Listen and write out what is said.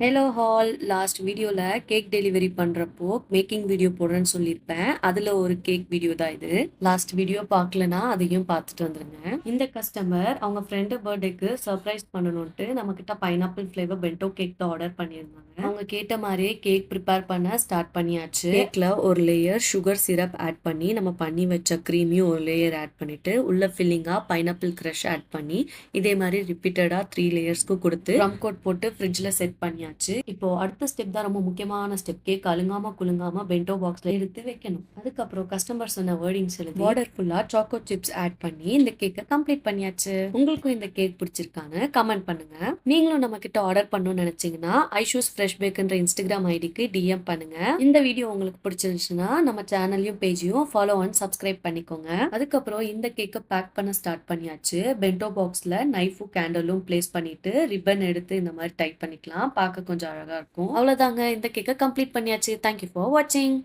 Hello hall last வீடியோல cake delivery பண்றப்போ making video போடுறேன்னு சொல்லியிருப்பேன். அதுல ஒரு கேக் வீடியோ தான் இது. லாஸ்ட் வீடியோ பார்க்கலனா அதையும் பார்த்துட்டு வந்துருங்க. இந்த கஸ்டமர் அவங்க ஃப்ரெண்டு பர்த்டேக்கு சர்ப்ரைஸ் பண்ணணும்ட்டு நம்ம கிட்ட பைனாப்பிள் ஃபிளேவர் பென்டோ கேக் தான் ஆர்டர் பண்ணியிருந்தாங்க. அவங்க கேட்ட மாதிரியே கேக் ப்ரிப்பேர் பண்ண ஸ்டார்ட் பண்ணியாச்சு. கேக்ல ஒரு லேயர் சுகர் சிரப் ஆட் பண்ணி நம்ம பண்ணி வச்ச க்ரீமையும் ஒரு லேயர் ஆட் பண்ணிட்டு உள்ள ஃபில்லிங்கா பைனாப்பிள் கிரஷ் ஆட் பண்ணி இதே மாதிரி ரிப்பீட்டடா 3 லேயர்ஸ்க்கும் கொடுத்து ரம் கோட் போட்டு ஃப்ரிட்ஜ்ல செட் பண்ணியாச்சு. இப்போ அடுத்த ஸ்டெப் தான் ரொம்ப முக்கியமான ஸ்டெப். கேக் அழுங்காம குலுங்காம பென்டோ பாக்ஸ்ல எடுத்து வைக்கணும். அதுக்கப்புறம் கஸ்டமர் சொன்ன வேர்டிங்ஸ் எழுதி பார்டர் ஃபுல்லா சாக்கோ சிப்ஸ் ஆட் பண்ணி இந்த கேக்கை கம்ப்ளீட் பண்ணியாச்சு. உங்களுக்கும் இந்த கேக் பிடிச்சிருக்கான்னு கமெண்ட் பண்ணுங்க. நீங்களும் நம்ம கிட்ட ஆர்டர் பண்ணணும்னு நினைச்சீங்கன்னா ஐஷூஸ் ஃப்ரெஷ் பேக்ன்ற இன்ஸ்டாகிராம் ஐடிக்கு டிஎம் பண்ணுங்க. இந்த வீடியோ உங்களுக்கு பிடிச்சிருந்துச்சுன்னா நம்ம சேனலையும் பேஜையும் ஃபாலோ அண்ட் சப்ஸ்கிரைப் பண்ணிக்கோங்க. அதுக்கப்புறம் இந்த கேக்கை பேக் பண்ண ஸ்டார்ட் பண்ணியாச்சு. பென்டோ பாக்ஸ்ல நைஃபும் கேண்டலும் பிளேஸ் பண்ணிட்டு ரிப்பன் எடுத்து இந்த மாதிரி டைப் பண்ணிக்கலாம். பார்க்க கொஞ்சம் அழகா இருக்கும். அவ்வளவுதாங்க, இந்த கேக்கை கம்ப்ளீட் பண்ணியாச்சு. தேங்க்யூ ஃபார் வாட்சிங்.